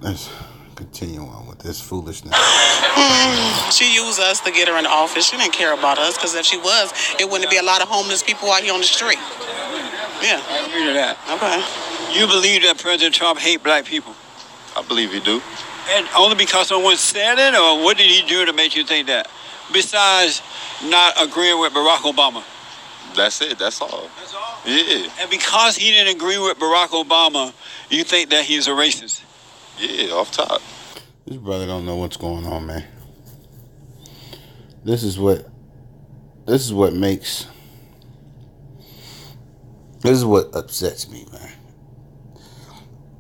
let's continue on with this foolishness. She used us to get her in the office. She didn't care about us, because if she was, it wouldn't be a lot of homeless people out here on the street. Yeah. I agree to that. Okay. You believe that President Trump hate black people? I believe he do. And only because someone said it, or what did he do to make you think that? Besides not agreeing with Barack Obama. That's it. That's all. That's all? Yeah. And because he didn't agree with Barack Obama, you think that he's a racist? Yeah, off top. This brother don't know what's going on, man. This is what upsets me, man.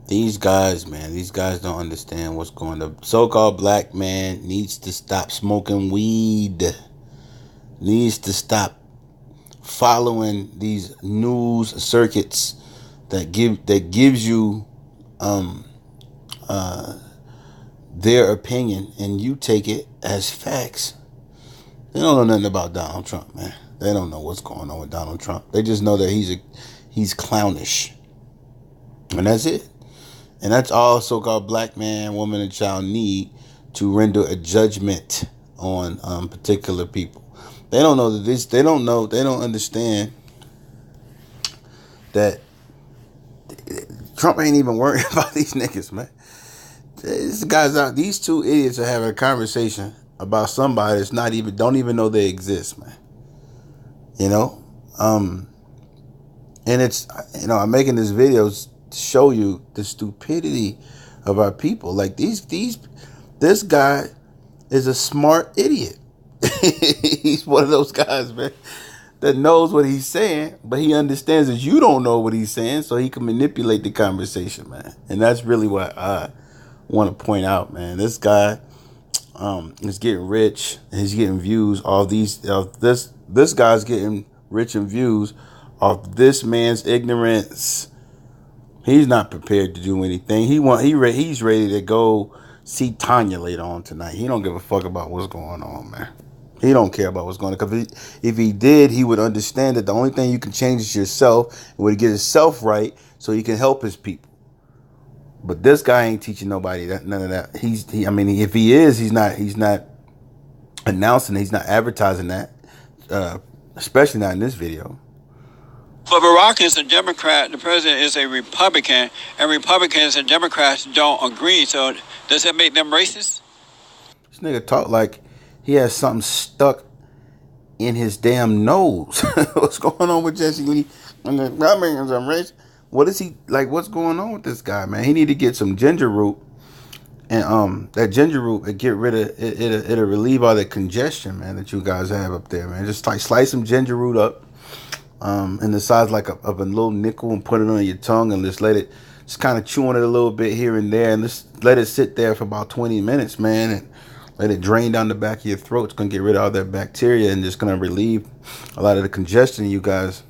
These guys don't understand what's going on. The so-called black man needs to stop smoking weed. Needs to stop following these news circuits that gives you their opinion, and you take it as facts. They don't know nothing about Donald Trump, man. They don't know what's going on with Donald Trump. They just know that he's clownish, and that's it. And that's all so-called black man, woman, and child need to render a judgment on particular people. They don't know that this. They don't understand that Trump ain't even worried about these niggas, man. These two idiots are having a conversation about somebody that's don't even know they exist, man. You know, and it's, I'm making this video to show you the stupidity of our people. Like this guy is a smart idiot. He's one of those guys, man, that knows what he's saying, but he understands that you don't know what he's saying, so he can manipulate the conversation, man. And that's really what I want to point out, man. This guy is getting rich, and he's getting views off this guy's getting rich in views off this man's ignorance. He's not prepared to do anything. He's ready to go see Tanya later on tonight. He don't give a fuck about what's going on, man. He don't care about what's going on. Because if he did, he would understand that the only thing you can change is yourself, and would get himself right so he can help his people. But this guy ain't teaching nobody none of that. If he is, he's not announcing, he's not advertising that, especially not in this video. But Barack is a Democrat, the president is a Republican, and Republicans and Democrats don't agree. So does that make them racist? This nigga talk like he has something stuck in his damn nose. What's going on with Jesse Lee? What is he like? What's going on with this guy, man? He need to get some ginger root, and that ginger root will get rid of it. It'll relieve all that congestion, man, that you guys have up there, man. Just like slice some ginger root up, in the size of a little nickel, and put it on your tongue, and just kind of chew on it a little bit here and there, and just let it sit there for about 20 minutes, man, and let it drain down the back of your throat. It's gonna get rid of all that bacteria, and just gonna relieve a lot of the congestion you guys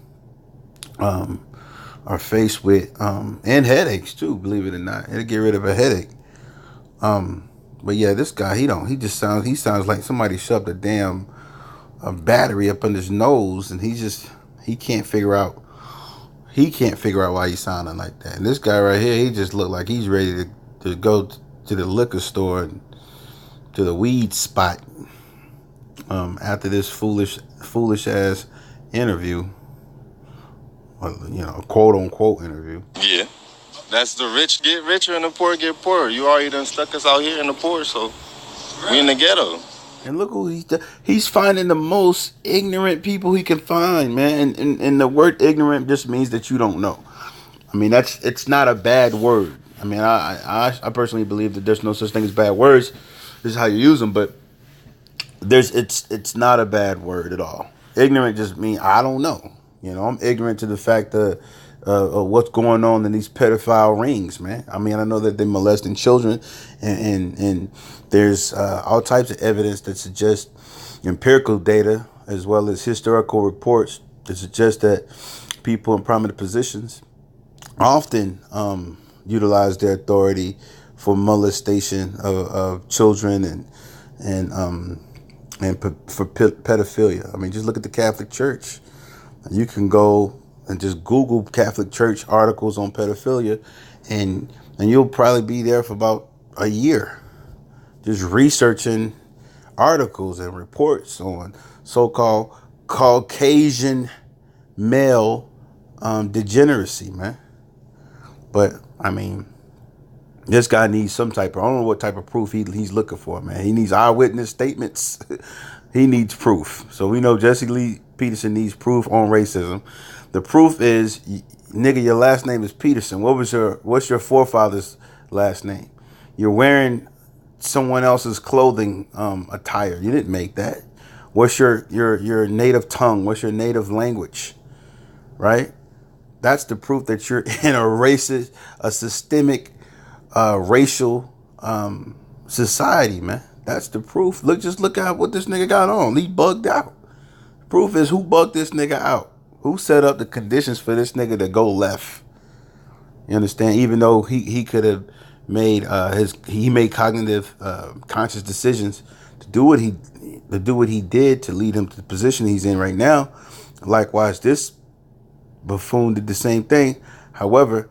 are faced with, and headaches too, believe it or not. It'll get rid of a headache. But yeah, this guy, he sounds like somebody shoved a battery up in his nose, and he can't figure out why he's sounding like that. And this guy right here, he just looked like he's ready to go to the liquor store and to the weed spot after this foolish ass interview, quote unquote interview. Yeah. That's the rich get richer and the poor get poorer. You already done stuck us out here in the poor, so we in the ghetto. And look who he's finding the most ignorant people he can find, man. And the word ignorant just means that you don't know. I mean, it's not a bad word. I mean, I personally believe that there's no such thing as bad words. This is how you use them, but it's not a bad word at all. Ignorant just means I don't know. I'm ignorant to the fact of what's going on in these pedophile rings, man. I mean, I know that they're molesting children, and there's all types of evidence that suggests empirical data as well as historical reports that suggest that people in prominent positions often utilize their authority for molestation of children and for pedophilia. I mean, just look at the Catholic Church. You can go and just Google Catholic Church articles on pedophilia, and you'll probably be there for about a year just researching articles and reports on so-called Caucasian male degeneracy, man. But I mean, this guy needs some type of, I don't know what type of proof he's looking for, man. He needs eyewitness statements. He needs proof. So we know Jesse Lee Peterson needs proof on racism. The proof is, nigga, your last name is Peterson. What's your forefather's last name? You're wearing someone else's clothing attire. You didn't make that. What's your native tongue? What's your native language? Right? That's the proof that you're in a systemic racial society, man. That's the proof. Just look at what this nigga got on. He bugged out. Proof is who bugged this nigga out. Who set up the conditions for this nigga to go left? You understand? Even though he could have made made cognitive conscious decisions to do what he did to lead him to the position he's in right now. Likewise, this buffoon did the same thing. However,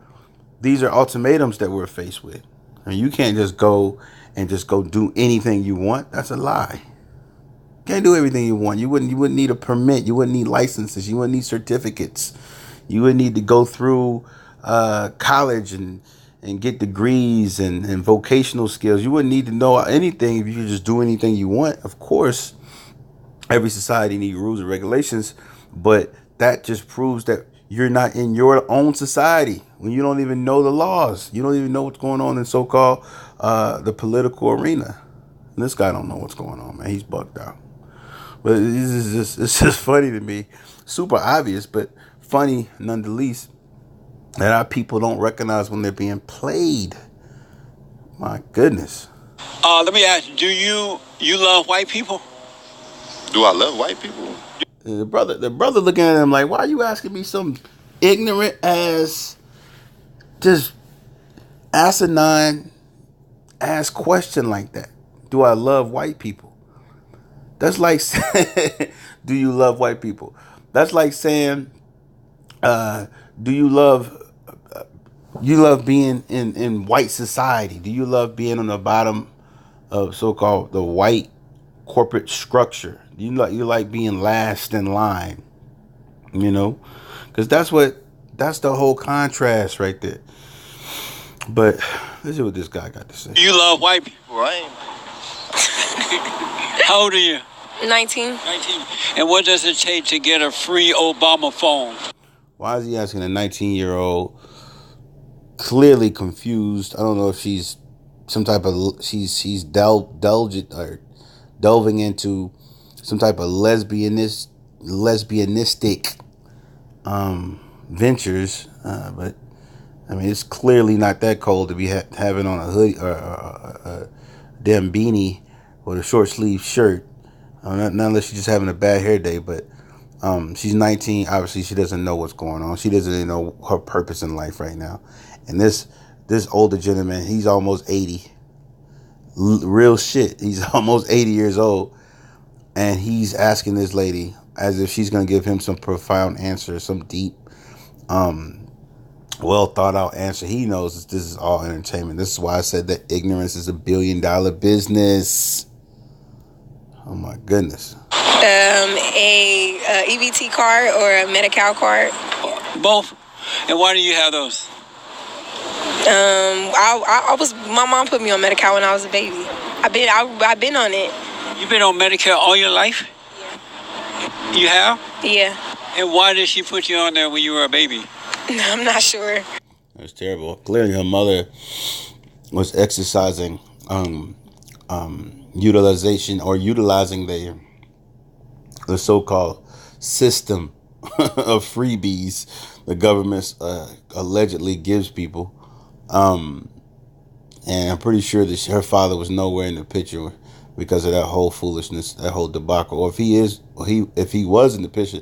these are ultimatums that we're faced with. And you can't just go do anything you want. That's a lie. You can't do everything you want. You wouldn't need a permit. You wouldn't need licenses. You wouldn't need certificates. You would need to go through college and get degrees and vocational skills. You wouldn't need to know anything if you could just do anything you want. Of course, every society needs rules and regulations, but that just proves that you're not in your own society when you don't even know the laws. You don't even know what's going on in so-called the political arena. And this guy don't know what's going on, man. He's bugged out. But it's just funny to me. Super obvious, but funny nonetheless that our people don't recognize when they're being played. My goodness. Let me ask you, do you love white people? Do I love white people? The brother looking at him like, why are you asking me some ignorant ass, just asinine ass question like that? Do I love white people? That's like saying, do you love white people? That's like saying, do you love being in white society? Do you love being on the bottom of so-called the white corporate structure? You like being last in line, you know, because that's the whole contrast right there. But let's see what this guy got to say. You love white people, Right. How old are you? 19. 19. And what does it take to get a free Obama phone? Why is he asking a 19-year-old, clearly confused? I don't know if she's some type of, she's delving into some type of lesbianistic ventures, but I mean, it's clearly not that cold to be having on a hoodie or a damn beanie with a short sleeve shirt. Not unless she's just having a bad hair day, but she's 19. Obviously, she doesn't know what's going on. She doesn't even know her purpose in life right now. And this older gentleman, he's almost 80. Real shit. He's almost 80 years old. And he's asking this lady as if she's going to give him some profound answer, some deep, well thought out answer. He knows this is all entertainment. This is why I said that ignorance is $1 billion business. Oh my goodness. A EBT card or a Medi-Cal card. Both. And why do you have those? My mom put me on Medi-Cal when I was a baby. I've been on it. You've been on Medicare all your life? Yeah. You have? Yeah. And why did she put you on there when you were a baby? I'm not sure. That's terrible. Clearly her mother was exercising utilizing the so-called system of freebies the government allegedly gives people. And I'm pretty sure that her father was nowhere in the picture because of that whole foolishness, that whole debacle. Or if he was in the picture,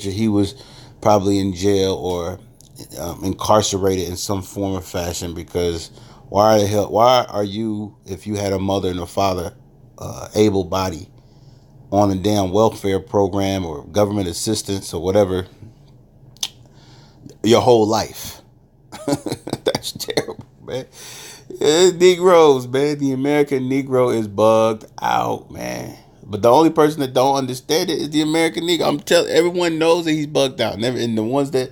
he was probably in jail or incarcerated in some form or fashion. Because why are you, if you had a mother and a father, able-bodied, on a damn welfare program or government assistance or whatever your whole life? That's terrible, man. Negroes, man. The American Negro is bugged out, man. But the only person that don't understand it is the American Negro. I'm telling everyone knows that he's bugged out. And the ones that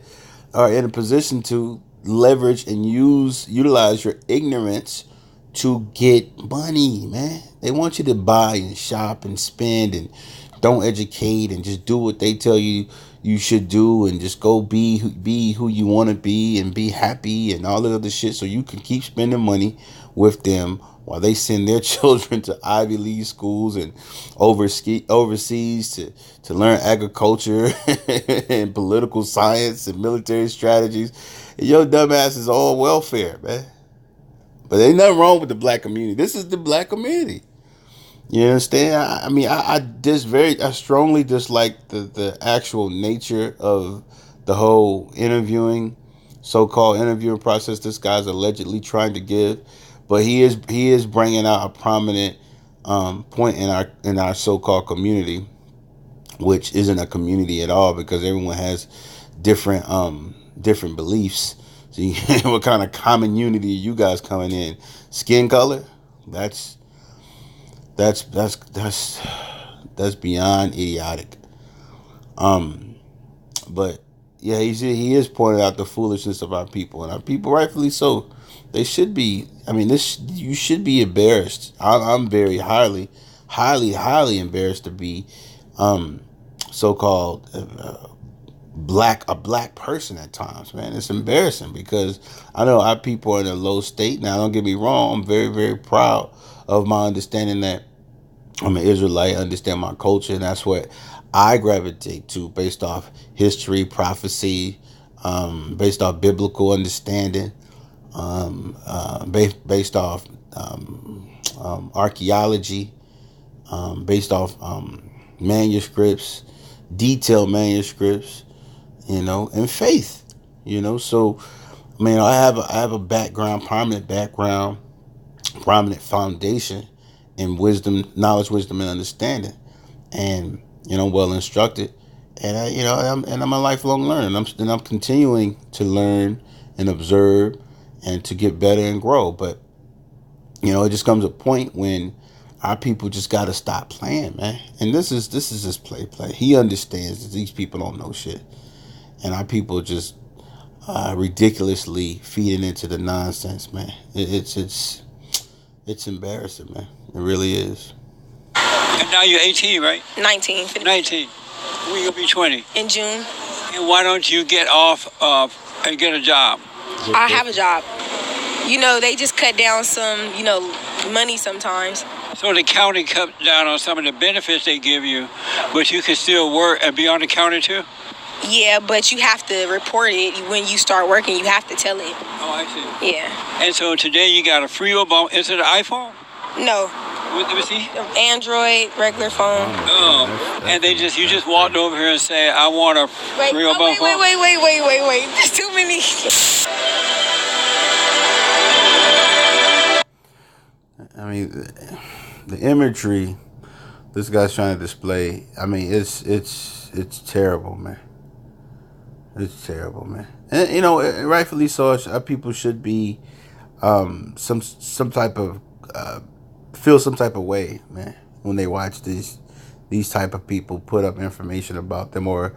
are in a position to leverage and utilize your ignorance to get money, man. They want you to buy and shop and spend and don't educate and just do what they tell you you should do and just go be who you want to be and be happy and all that other shit so you can keep spending money with them while they send their children to Ivy League schools and overseas to learn agriculture and political science and military strategies. And your dumbass is all welfare, man. But ain't nothing wrong with the black community. This is the black community. You understand? I strongly dislike the actual nature of the whole so-called interviewing process this guy's allegedly trying to give. But he is bringing out a prominent point in our so-called community, which isn't a community at all because everyone has different beliefs. So what kind of common unity are you guys coming in? Skin color? That's beyond idiotic. But yeah, he is pointing out the foolishness of our people, and our people, rightfully so. They should be. I mean, you should be embarrassed. I'm very highly embarrassed to be so-called a black person at times, man. It's embarrassing because I know our people are in a low state. Now, don't get me wrong. I'm very, very proud of my understanding that I'm an Israelite, I understand my culture, and that's what I gravitate to based off history, prophecy, based off biblical understanding, based off archaeology, based off manuscripts, detailed manuscripts, and faith, So, I mean, I have a background, prominent foundation in wisdom, knowledge, wisdom, and understanding, and well instructed, and I'm a lifelong learner. I'm continuing to learn and observe and to get better and grow. But it just comes a point when our people just got to stop playing, man. And this is just play. He understands that these people don't know shit, and our people just ridiculously feeding into the nonsense, man. It's embarrassing, man. It really is. And now you're 18, right? 19. 19. When you gonna be 20? In June. And why don't you get off and get a job? I have a job. They just cut down some, money sometimes. So the county cut down on some of the benefits they give you, but you can still work and be on the county too? Yeah, but you have to report it when you start working. You have to tell it. Oh, I see. Yeah. And so today you got a free Obama. Is it an iPhone? No. Let me see. Android, regular phone. Oh, and you just walked over here and say, I want a free Obama phone? Wait. There's too many. I mean, the imagery this guy's trying to display, I mean, it's terrible, man. It's terrible, man. And rightfully so. Our people should be some type of feel some type of way, man, when they watch these type of people put up information about them, or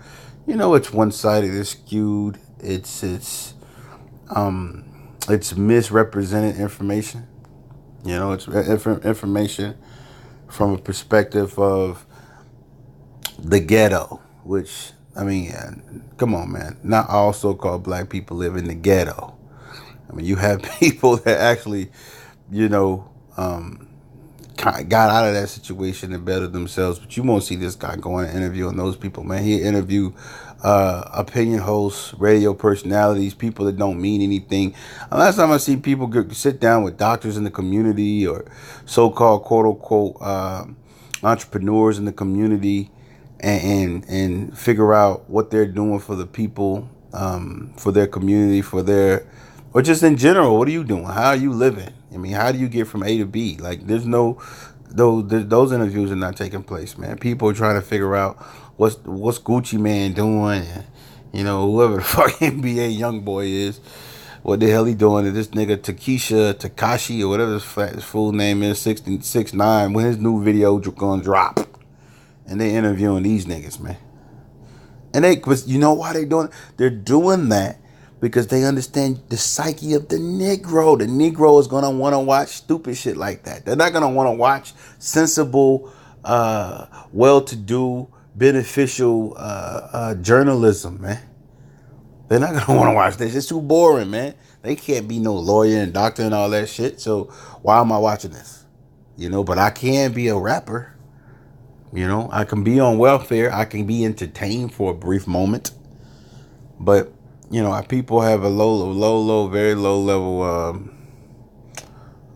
it's one-sided, it's skewed, it's misrepresented information. It's information from a perspective of the ghetto, which, I mean, come on, man. Not all so-called black people live in the ghetto. I mean, you have people that actually, got out of that situation and bettered themselves. But you won't see this guy going and interviewing those people, man. He interview opinion hosts, radio personalities, people that don't mean anything. Last time I see people sit down with doctors in the community or so-called quote-unquote entrepreneurs in the community and figure out what they're doing for the people, for their community, or just in general, what are you doing? How are you living? I mean, how do you get from A to B? Like, those interviews are not taking place, man. People are trying to figure out what's Gucci Man doing, and, whoever the fuck NBA young boy is, what the hell he doing. This nigga Takashi or whatever his full name is, 6ix9ine, when his new video gonna drop. And they interviewing these niggas, man. And you know why they doing it? They're doing that because they understand the psyche of the Negro. The Negro is gonna want to watch stupid shit like that. They're not gonna want to watch sensible, well-to-do, beneficial journalism, man. They're not gonna want to watch this. It's too boring, man. They can't be no lawyer and doctor and all that shit. So why am I watching this? You know, but I can be a rapper. You know, I can be on welfare. I can be entertained for a brief moment. But, you know, our people have a very low level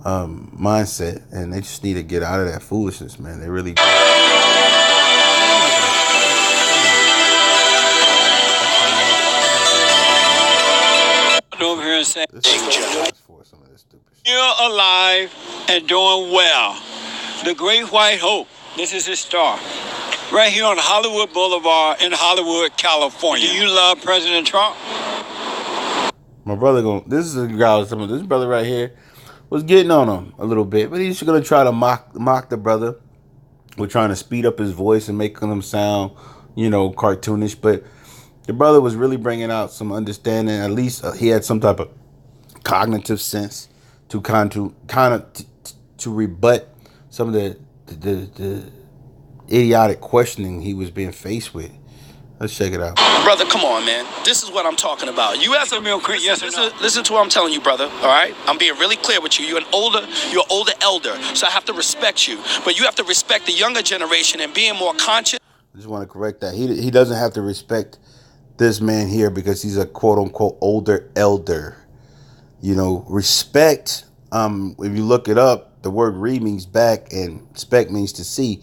mindset. And they just need to get out of that foolishness, man. They really do. Over here and say, you're alive and doing well. The Great White Hope. This is his star. Right here on Hollywood Boulevard in Hollywood, California. Do you love President Trump? My brother this is a guy with some of this brother right here was getting on him a little bit, but he's gonna try to mock the brother. We're trying to speed up his voice and making him sound, you know, cartoonish, but the brother was really bringing out some understanding. At least he had some type of cognitive sense to rebut some of the idiotic questioning he was being faced with. Let's check it out. Brother, come on, man. This is what I'm talking about. You ask me real quick, listen to what I'm telling you, brother. All right? I'm being really clear with you. You're an older elder, so I have to respect you. But you have to respect the younger generation and being more conscious. I just want to correct that. He doesn't have to respect this man here because he's a quote unquote older elder. You know, respect, if you look it up, the word read means back and spec means to see.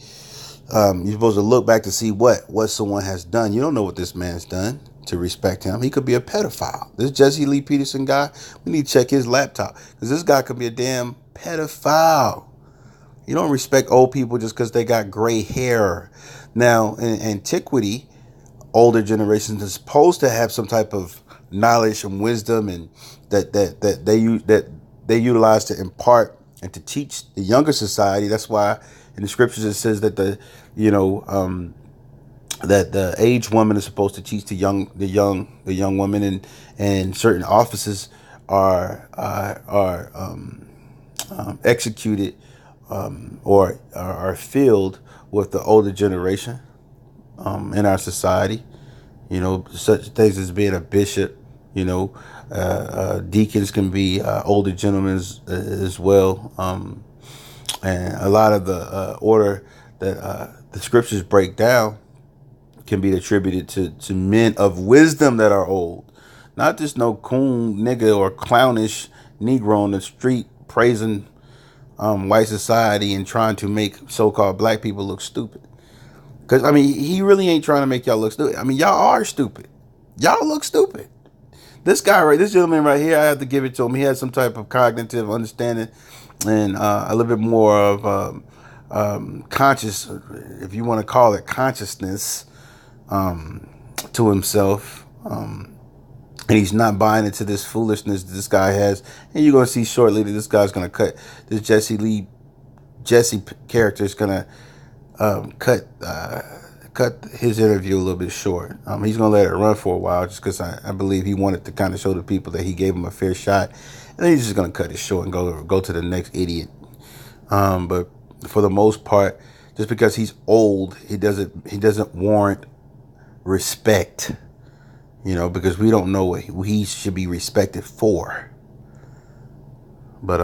You're supposed to look back to see what someone has done. You don't know what this man's done to respect him. He could be a pedophile. This Jesse Lee Peterson guy, we need to check his laptop because this guy could be a damn pedophile. You don't respect old people just because they got gray hair. Now, in antiquity, older generations are supposed to have some type of knowledge and wisdom, and that they utilize to impart and to teach the younger society. That's why in the scriptures it says that that the aged woman is supposed to teach the young woman, and certain offices are executed or are filled with the older generation in our society. You know, such things as being a bishop. You know, deacons can be older gentlemen as well. And a lot of the order that the scriptures break down can be attributed to men of wisdom that are old. Not just no coon nigga or clownish Negro on the street praising white society and trying to make so-called black people look stupid. Because, I mean, he really ain't trying to make y'all look stupid. I mean, y'all are stupid. Y'all look stupid. This gentleman right here, I have to give it to him. He had some type of cognitive understanding and a little bit more of conscious, if you want to call it consciousness, to himself. And he's not buying into this foolishness that this guy has. And you're going to see shortly that this guy's going to cut this Jesse character is going to cut his interview a little bit short. He's going to let it run for a while just because I believe he wanted to kind of show the people that he gave him a fair shot. And then he's just going to cut it short and go to the next idiot. But for the most part, just because he's old, he doesn't warrant respect. You know, because we don't know what he should be respected for. But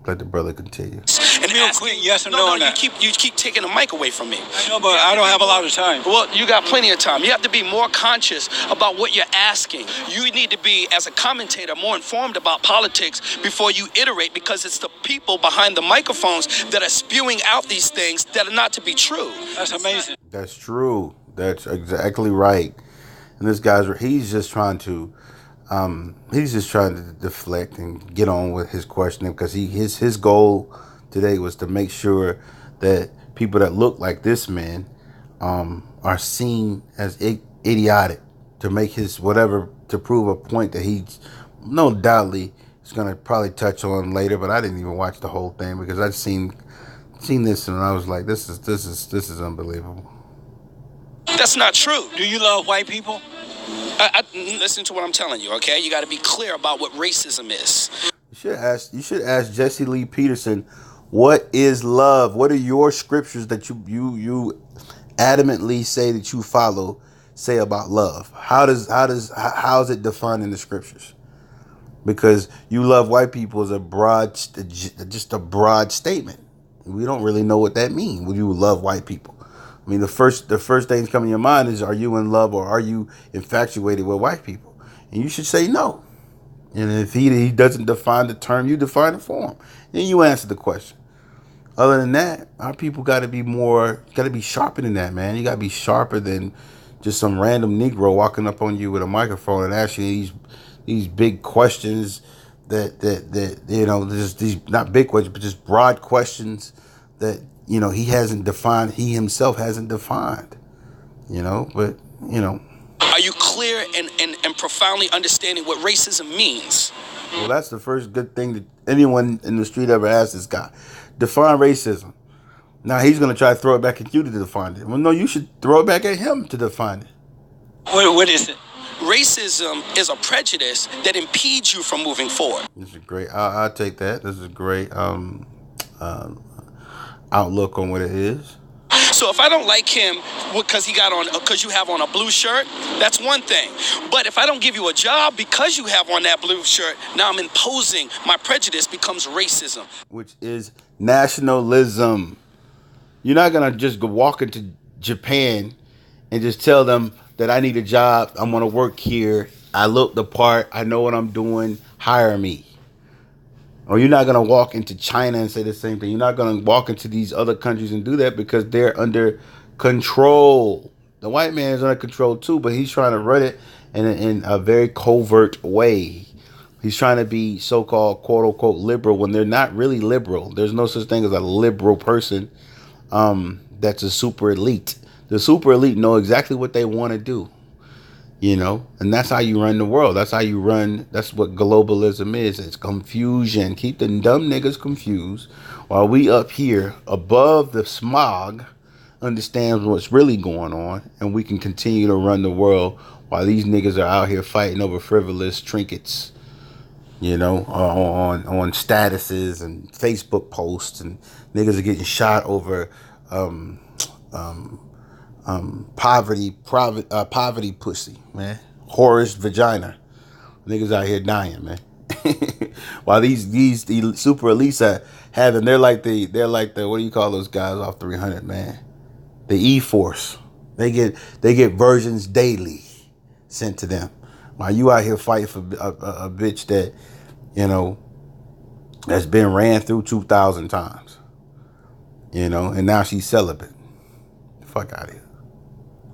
let the brother continue. And real quick, yes or no? You keep taking the mic away from me. I know, but I don't have a lot of time. Well, you got plenty of time. You have to be more conscious about what you're asking. You need to be, as a commentator, more informed about politics before you iterate, because it's the people behind the microphones that are spewing out these things that are not to be true. That's amazing. That's true. That's exactly right. And this he's just trying to deflect and get on with his questioning, because his goal today was to make sure that people that look like this man are seen as idiotic, to make his whatever, to prove a point that he's no doubtly it's gonna probably touch on later, but I didn't even watch the whole thing because I've seen this and I was like, this is unbelievable. That's not true. Do you love white people? Listen to what I'm telling you, okay? You got to be clear about what racism is. You should ask Jesse Lee Peterson, what is love? What are your scriptures that you adamantly say that you follow say about love? How is it defined in the scriptures? Because you love white people is just a broad statement. We don't really know what that means. When you love white people, I mean, the first things come in your mind is, are you in love or are you infatuated with white people? And you should say no. And if he doesn't define the term, you define it for him. Then you answer the question. Other than that, our people got to be sharper than that, man. You got to be sharper than just some random Negro walking up on you with a microphone and asking you these big questions that you know, just these not big questions, but just broad questions that, you know, he himself hasn't defined, you know, but, you know. Are you clear and profoundly understanding what racism means? Well, that's the first good thing that anyone in the street ever asked this guy. Define racism. Now he's going to try to throw it back at you to define it. Well, no, you should throw it back at him to define it. What is it? Racism is a prejudice that impedes you from moving forward. This is great. I'll take that. This is a great outlook on what it is. So if I don't like him because you have on a blue shirt, that's one thing. But if I don't give you a job because you have on that blue shirt, now I'm imposing my prejudice becomes racism. Which is nationalism. You're not going to just go walk into Japan and just tell them that I need a job. I'm going to work here. I look the part. I know what I'm doing. Hire me. Or you're not going to walk into China and say the same thing. You're not going to walk into these other countries and do that because they're under control. The white man is under control too, but he's trying to run it in a very covert way. He's trying to be so-called quote-unquote liberal when they're not really liberal. There's no such thing as a liberal person that's a super elite. The super elite know exactly what they want to do. You know, and that's how you run the world. That's how you run. That's what globalism is. It's confusion. Keep the dumb niggas confused while we up here above the smog understand what's really going on. And we can continue to run the world while these niggas are out here fighting over frivolous trinkets, you know, on statuses and Facebook posts. And niggas are getting shot over poverty pussy, man. Whorish vagina. Niggas out here dying, man. While these super elites are having, they're like the what do you call those guys off 300, man? The E-Force. They get versions daily sent to them. While you out here fighting for a bitch that, you know, has been ran through 2,000 times. You know, and now she's celibate. Fuck out of here.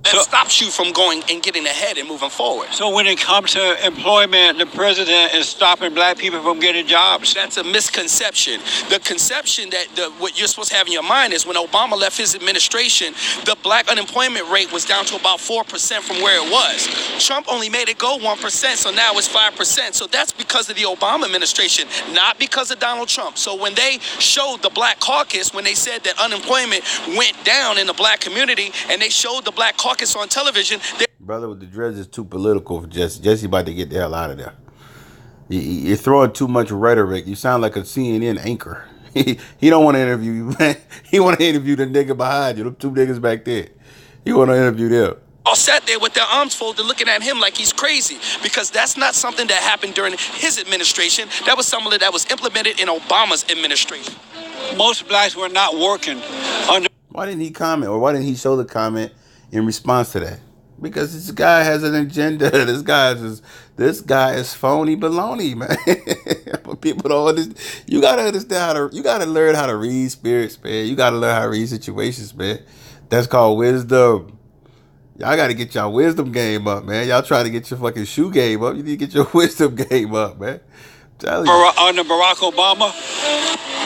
That stops you from going and getting ahead and moving forward. So when it comes to employment, the president is stopping black people from getting jobs. That's a misconception. The conception that what you're supposed to have in your mind is when Obama left his administration, the black unemployment rate was down to about 4% from where it was. Trump only made it go 1%, so now it's 5%. So that's because of the Obama administration, not because of Donald Trump. So when they showed the Black Caucus, when they said that unemployment went down in the black community, and they showed the Black Caucus on television. Brother with the dreads is too political for Jesse. Jesse about to get the hell out of there. You're throwing too much rhetoric. You sound like a CNN anchor. He don't want to interview you, man. He want to interview the nigga behind you. Them two niggas back there. He want to interview them. All sat there with their arms folded looking at him like he's crazy, because that's not something that happened during his administration. That was something that was implemented in Obama's administration. Most blacks were not working under. Why didn't he comment, or why didn't he show the comment in response to that? Because this guy has an agenda. This guy is phony baloney, man. But people don't understand. You gotta understand you gotta learn how to read spirits, man. You gotta learn how to read situations, man. That's called wisdom. Y'all gotta get y'all wisdom game up, man. Y'all try to get your fucking shoe game up. You need to get your wisdom game up, man. Under Barack Obama?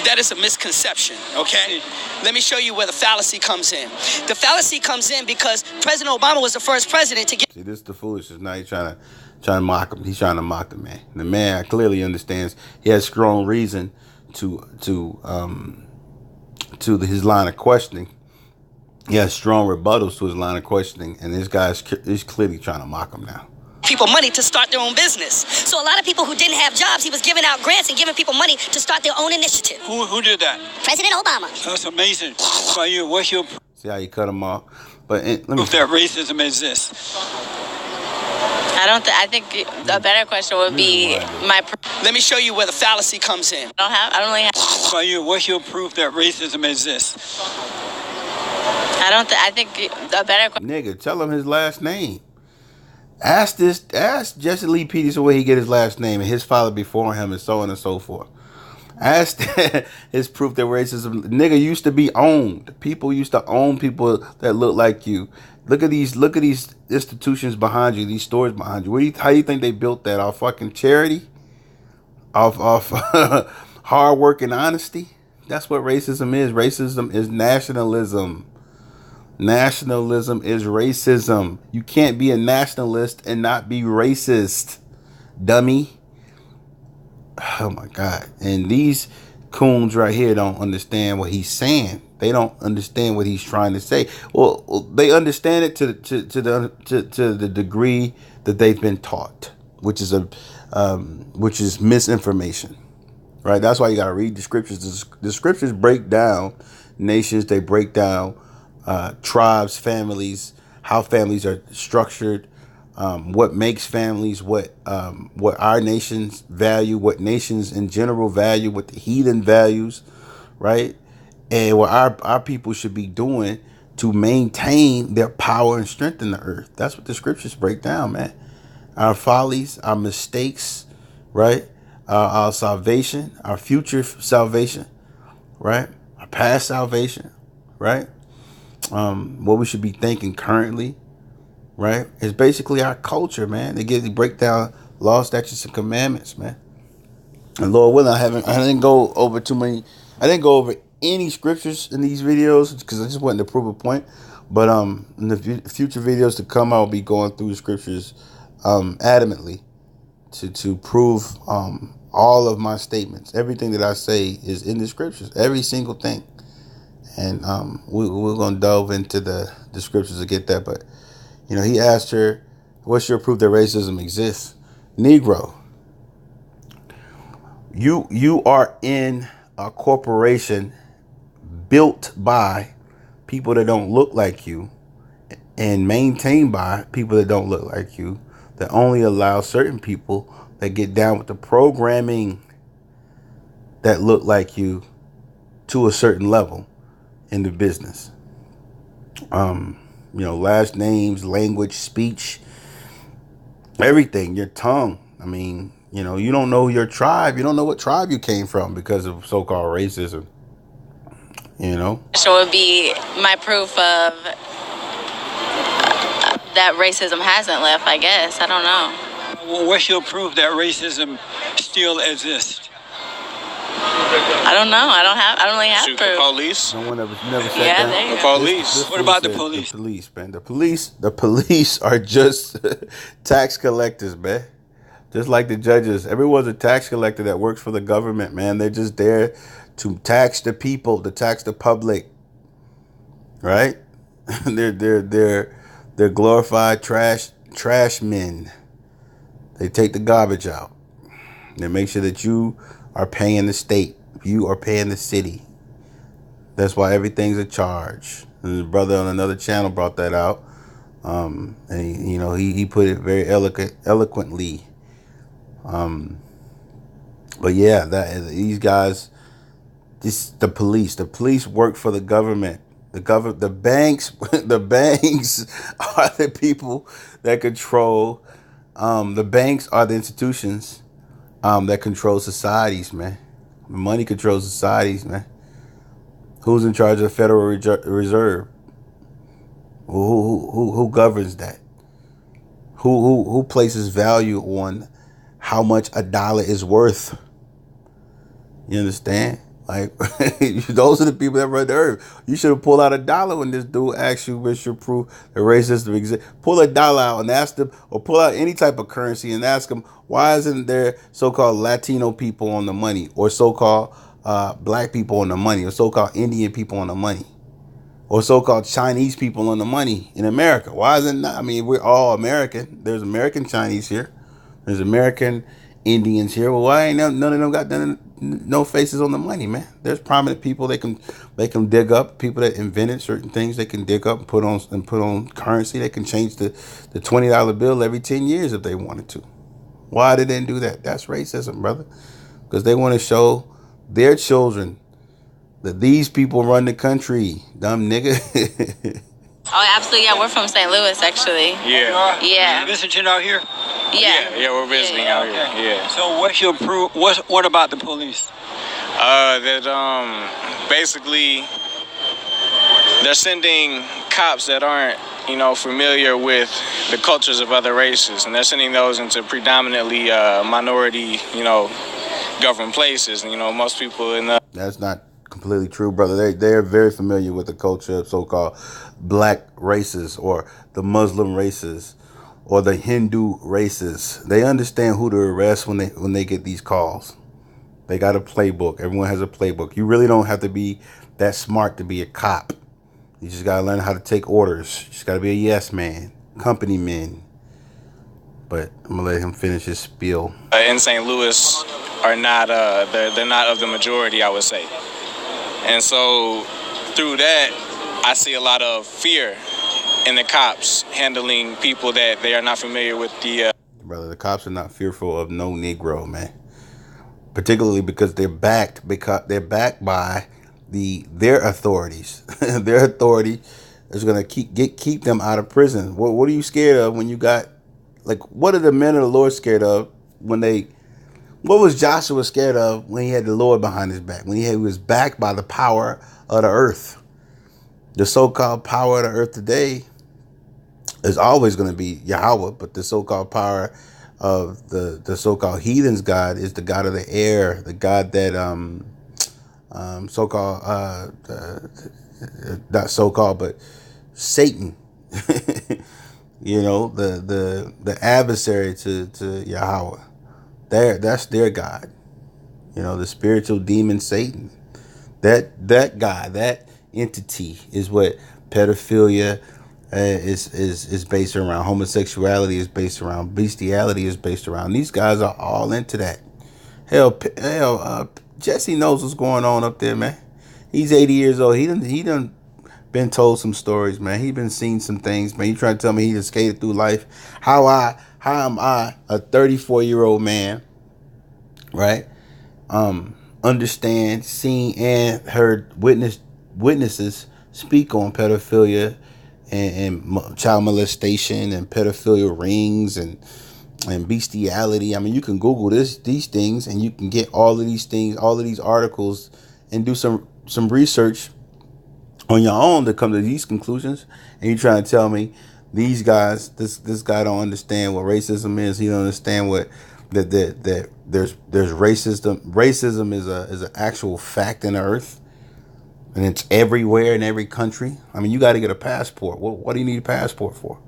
That is a misconception, okay? Let me show you where the fallacy comes in. The fallacy comes in because President Obama was the first president to get... See, this is the foolishness. Now you're trying trying to mock him. He's trying to mock the man. The man clearly understands. He has strong reason to his line of questioning. He has strong rebuttals to his line of questioning, and this guy is clearly trying to mock him now. People money to start their own business. So a lot of people who didn't have jobs, he was giving out grants and giving people money to start their own initiative. Who did that? President Obama. That's amazing. What's your See how you cut him off? But let me proof that racism exists? I think a better question would be Let me show you where the fallacy comes in. I don't really have. What's your proof that racism exists? I think a better nigga, tell him his last name. Ask Jesse Lee Peterson where he get his last name and his father before him and so on and so forth. Ask his proof that racism, nigga, used to be owned. People used to own people that look like you. Look at these institutions behind you, these stores behind you. How do you think they built that? Off fucking charity? Off hard work and honesty? That's what racism is. Racism is nationalism. Nationalism is racism. You can't be a nationalist and not be racist, dummy. Oh my God. And these coons right here don't understand what he's saying. They don't understand what he's trying to say. Well, they understand it to the degree that they've been taught, which is misinformation. Right? That's why you got to read the scriptures. The scriptures break down nations. They break down tribes, families, how families are structured, what makes families, what our nations value, what nations in general value, what the heathen values, right? And what our people should be doing to maintain their power and strength in the earth. That's what the scriptures break down, man. Our follies, our mistakes, right? Our salvation, our future salvation, right? Our past salvation, right? What we should be thinking currently, right? It's basically our culture, man. They break down law, statutes, and commandments, man. And Lord willing, I didn't go over any scriptures in these videos because I just wanted to prove a point. But in the future videos to come, I'll be going through the scriptures adamantly to prove all of my statements. Everything that I say is in the scriptures, every single thing. And we're going to delve into the scriptures to get that. But, you know, he asked her, what's your proof that racism exists? Negro, you are in a corporation built by people that don't look like you and maintained by people that don't look like you, that only allow certain people that get down with the programming that look like you to a certain level in the business. Last names, language, speech, everything, your tongue. I mean, you don't know your tribe. You don't know what tribe you came from because of so-called racism. So it would be my proof of that racism hasn't left, I guess. I don't know. Well, what's your proof that racism still exists? I don't know. I don't really have Shoot proof. the police. No one never said Yeah, that. there you The go. police. What about the police? The police, man. The police are just tax collectors, man. Just like the judges. Everyone's a tax collector that works for the government, man. They're just there to tax the people, to tax the public. Right? They're glorified trash men. They take the garbage out. They make sure that you are paying the state. You are paying the city. That's why everything's a charge. And his brother on another channel brought that out. And he put it very eloquently. But yeah, these guys, the police work for the government. The banks are the people that control. The banks are the institutions that control societies, man. Money controls societies, man. Who's in charge of the Federal Reserve? Who governs that? Who places value on how much a dollar is worth? You understand? Like, those are the people that run the earth. You should have pulled out $1 when this dude asked you what's your proof that racism exists. Pull $1 out and ask them, or pull out any type of currency and ask them, why isn't there so-called Latino people on the money, or so-called black people on the money, or so-called Indian people on the money, or so-called Chinese people on the money in America? Why isn't that? I mean, we're all American. There's American Chinese here. There's American Indians here. Well, why ain't none of them got no faces on the money, man? There's prominent people they can dig up. People that invented certain things they can dig up and put on currency. They can change the $20 bill every 10 years if they wanted to. Why they didn't do that? That's racism, brother. Because they want to show their children that these people run the country. Dumb nigga. Oh, absolutely. Yeah, we're from St. Louis, actually. Yeah. Yeah. You visiting out here? Yeah. We're visiting out here. Yeah. So what's your proof? What about the police? That basically they're sending cops that aren't, familiar with the cultures of other races, and they're sending those into predominantly minority, governed places. And, most people in the... That's not completely true, brother. They're very familiar with the culture of so-called black races, or the Muslim races, or the Hindu races. They understand who to arrest when they get these calls. They got a playbook. Everyone has a playbook. You really don't have to be that smart to be a cop. You just got to learn how to take orders. You just got to be a yes man, company man. But I'm going to let him finish his spiel. In St. Louis are not, they're not of the majority, I would say. And so through that, I see a lot of fear in the cops handling people that they are not familiar with the... Brother, the cops are not fearful of no Negro, man. Particularly because they're backed by their authorities. Their authority is going to keep them out of prison. What are you scared of when you got... Like, what are the men of the Lord scared of when they... What was Joshua scared of when he had the Lord behind his back? When he was backed by the power of the earth. The so-called power of the earth today is always going to be Yahweh, but the so-called power of the so-called heathens God is the God of the air, the God that not so-called, but Satan. The adversary to Yahweh. That's their God. The spiritual demon Satan. That God, that entity is what pedophilia is based around. Homosexuality is based around. Bestiality is based around. These guys are all into that. Hell, Jesse knows what's going on up there, man. He's 80 years old. He done been told some stories, man. He been seen some things, man. You trying to tell me he just skated through life? How am I, a 34-year-old man, right? Understand, seen, and heard witnesses speak on pedophilia and child molestation and pedophilia rings and bestiality. I mean, you can Google these things and you can get all of these things, all of these articles, and do some research on your own to come to these conclusions. And you're trying to tell me these guys, this guy don't understand what racism is. He don't understand what that there's racism. Racism is an actual fact in the earth, and it's everywhere in every country. I mean, you got to get a passport. What do you need a passport for?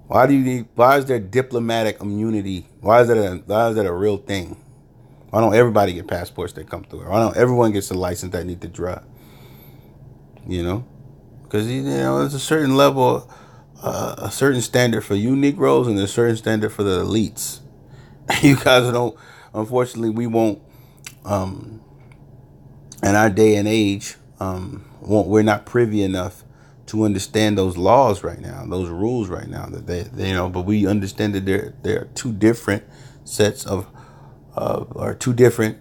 Why is there diplomatic immunity? Why is that a real thing? Why don't everybody get passports that come through? Why don't everyone gets a license that need to drive? Because there's a certain level, a certain standard for you Negroes, and a certain standard for the elites. You guys don't. Unfortunately, we won't. In our day and age, we're not privy enough to understand those laws right now, those rules right now. But we understand that there are two different sets of or two different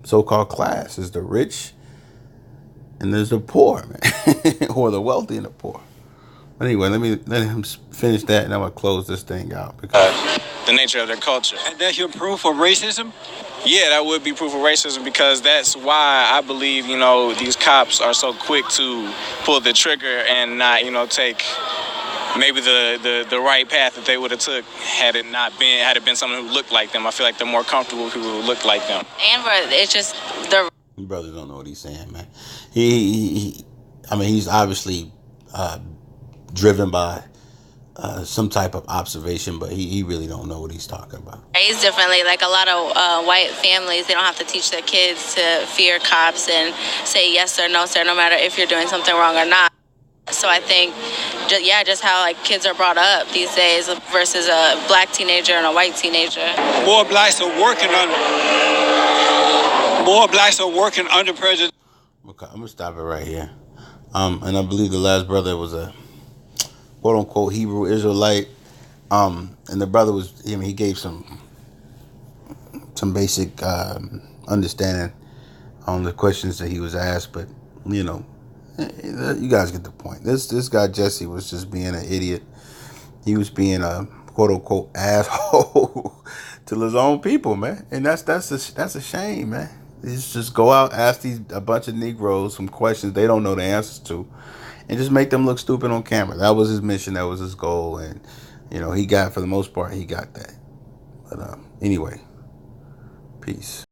so-called classes: the rich and there's the poor, man, or the wealthy and the poor. But anyway, let him finish that, and I'm gonna close this thing out because the nature of their culture. And that's your proof of racism? Yeah, that would be proof of racism, because that's why I believe, these cops are so quick to pull the trigger and not, take maybe the right path that they would have took had it been someone who looked like them. I feel like they're more comfortable with people who look like them. And it's just the brother don't know what he's saying, man. I mean, he's obviously driven by some type of observation, but he really don't know what he's talking about. raised differently. Like a lot of white families, they don't have to teach their kids to fear cops and say yes sir, no sir, no matter if you're doing something wrong or not. So I think, just how like kids are brought up these days versus a black teenager and a white teenager. More blacks are working under President. Okay, I'm gonna stop it right here. And I believe the last brother was a quote unquote Hebrew Israelite. And the brother was, he gave some basic understanding on the questions that he was asked, but you guys get the point. This guy Jesse was just being an idiot. He was being a quote unquote asshole to his own people, man. And that's a shame, man. Just go out, ask a bunch of Negroes some questions they don't know the answers to, and just make them look stupid on camera. That was his mission. That was his goal, and he got, for the most part, he got that. But anyway, peace.